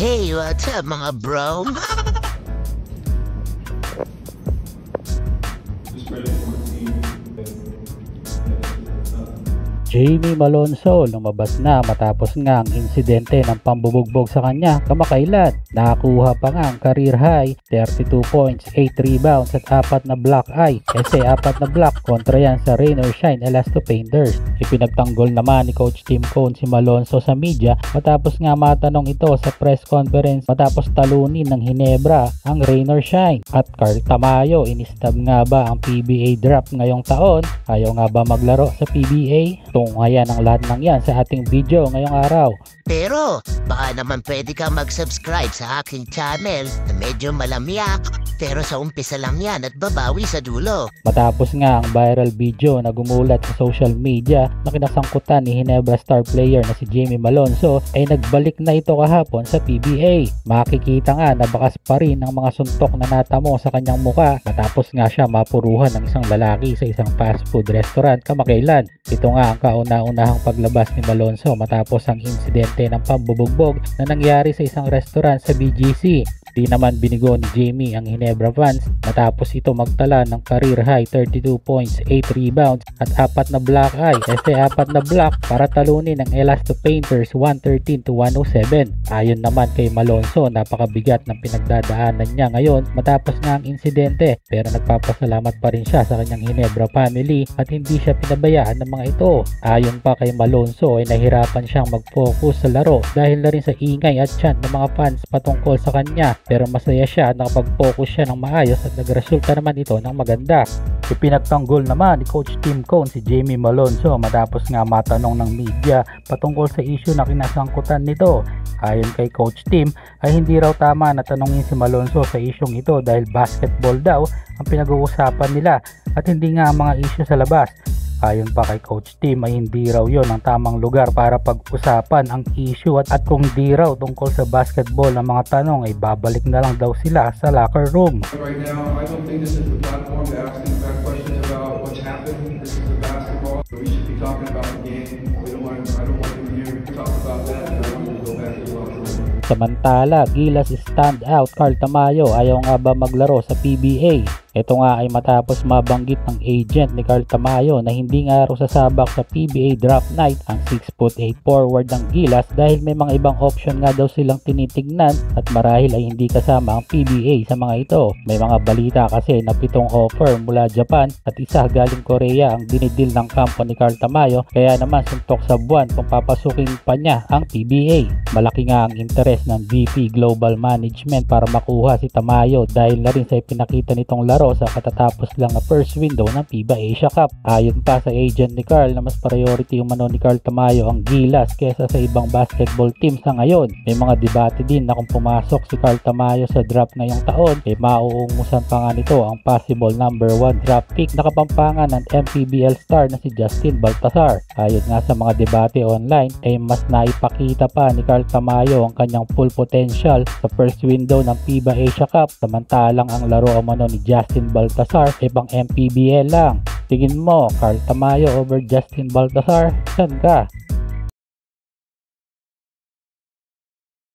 Hey, what's up mga bro? Jamie Malonzo lumabas na matapos nga ang insidente ng pambubugbog sa kanya kamakailan. Nakakuha pa nga ang career high 32 points, 8 rebounds at 4 na block eye. Kasi 4 na block kontra yan sa Rain or Shine Elasto Painters. Ipinagtanggol naman ni Coach Tim Cone si Malonzo sa media matapos nga matanong ito sa press conference matapos talunin ng Hinebra ang Rain or Shine. At Carl Tamayo, inistab nga ba ang PBA draft ngayong taon? Ayaw nga ba maglaro sa PBA? Tungayan ang lahat ng yan sa ating video ngayong araw. Pero baka naman pwede ka mag-subscribe sa aking channel na medyo malamiyak. Pero sa umpisa lang yan at babawi sa dulo. Matapos nga ang viral video na gumulat sa social media na kinasangkutan ni Hinebra star player na si Jamie Malonzo ay nagbalik na ito kahapon sa PBA. Makikita nga na bakas pa rin ang mga suntok na natamo sa kanyang muka matapos nga siya mapuruhan ng isang lalaki sa isang fast food restaurant kamakailan. Ito nga ang kauna-unahang paglabas ni Malonzo matapos ang insidente ng pambubugbog na nangyari sa isang restaurant sa BGC. Di naman binigo ni Jamie ang Hinebra fans matapos ito magtala ng career high 32 points, 8 rebounds at 4 na block eye. Kasi 4 na block para talunin ng Elasto Painters 113-107. Ayon naman kay Malonzo, napakabigat ng pinagdadaanan niya ngayon matapos nga ang insidente, pero nagpapasalamat pa rin siya sa kanyang Hinebra family at hindi siya pinabayaan ng mga ito. Ayon pa kay Malonzo ay nahirapan siyang mag-focus sa laro dahil na rin sa ingay at chant ng mga fans patungkol sa kanya. Pero masaya siya at nakapag-focus siya ng maayos at nagresulta naman ito ng maganda. Ipinagtanggol naman ni Coach Tim Cone si Jamie Malonzo matapos nga matanong ng media patungkol sa issue na kinasangkutan nito. Ayon kay Coach Tim ay hindi raw tama na tanongin si Malonzo sa isyong ito dahil basketball daw ang pinag-uusapan nila at hindi nga ang mga issue sa labas. Ayon pa kay Coach Tim ay hindi raw yon ang tamang lugar para pag-usapan ang issue at kung di raw tungkol sa basketball ng mga tanong ay babalik na lang daw sila sa locker room. Right now, I don't think this is the platform to ask these bad questions about what's happened. This is the basketball. We should be talking about the game. I don't want to hear talk about that. I want to go back to the locker room. Samantala, Gilas stand out Carl Tamayo ayaw nga ba maglaro sa PBA? Ito nga ay matapos mabanggit ng agent ni Carl Tamayo na hindi nga raw sasabak sa PBA draft night ang 6'8" forward ng Gilas dahil may mga ibang option nga daw silang tinitignan at marahil ay hindi kasama ang PBA sa mga ito. May mga balita kasi na 7 offer mula Japan at isa galing Korea ang dinidil ng kampo ni Carl Tamayo, kaya naman suntok sa buwan kung papasukin pa niya ang PBA. Malaki nga ang interes ng VP Global Management para makuha si Tamayo dahil na rin sa ipinakita nitong laro sa katatapos lang na first window ng FIBA Asia Cup. Ayon pa sa agent ni Carl na mas priority umano ni Carl Tamayo ang Gilas kesa sa ibang basketball team sa ngayon. May mga debate din na kung pumasok si Carl Tamayo sa draft ngayong taon ay mauungusan pa nga nito ang possible number 1 draft pick na kapampangan ng MPBL star na si Justin Baltazar. Ayon nga sa mga debate online ay mas naipakita pa ni Carl Tamayo ang kanyang full potential sa first window ng FIBA Asia Cup, samantalang ang laro umano ni Justin Baltazar ay pang MPBL lang. Tingin mo, Carl Tamayo over Justin Baltazar? Saan ka?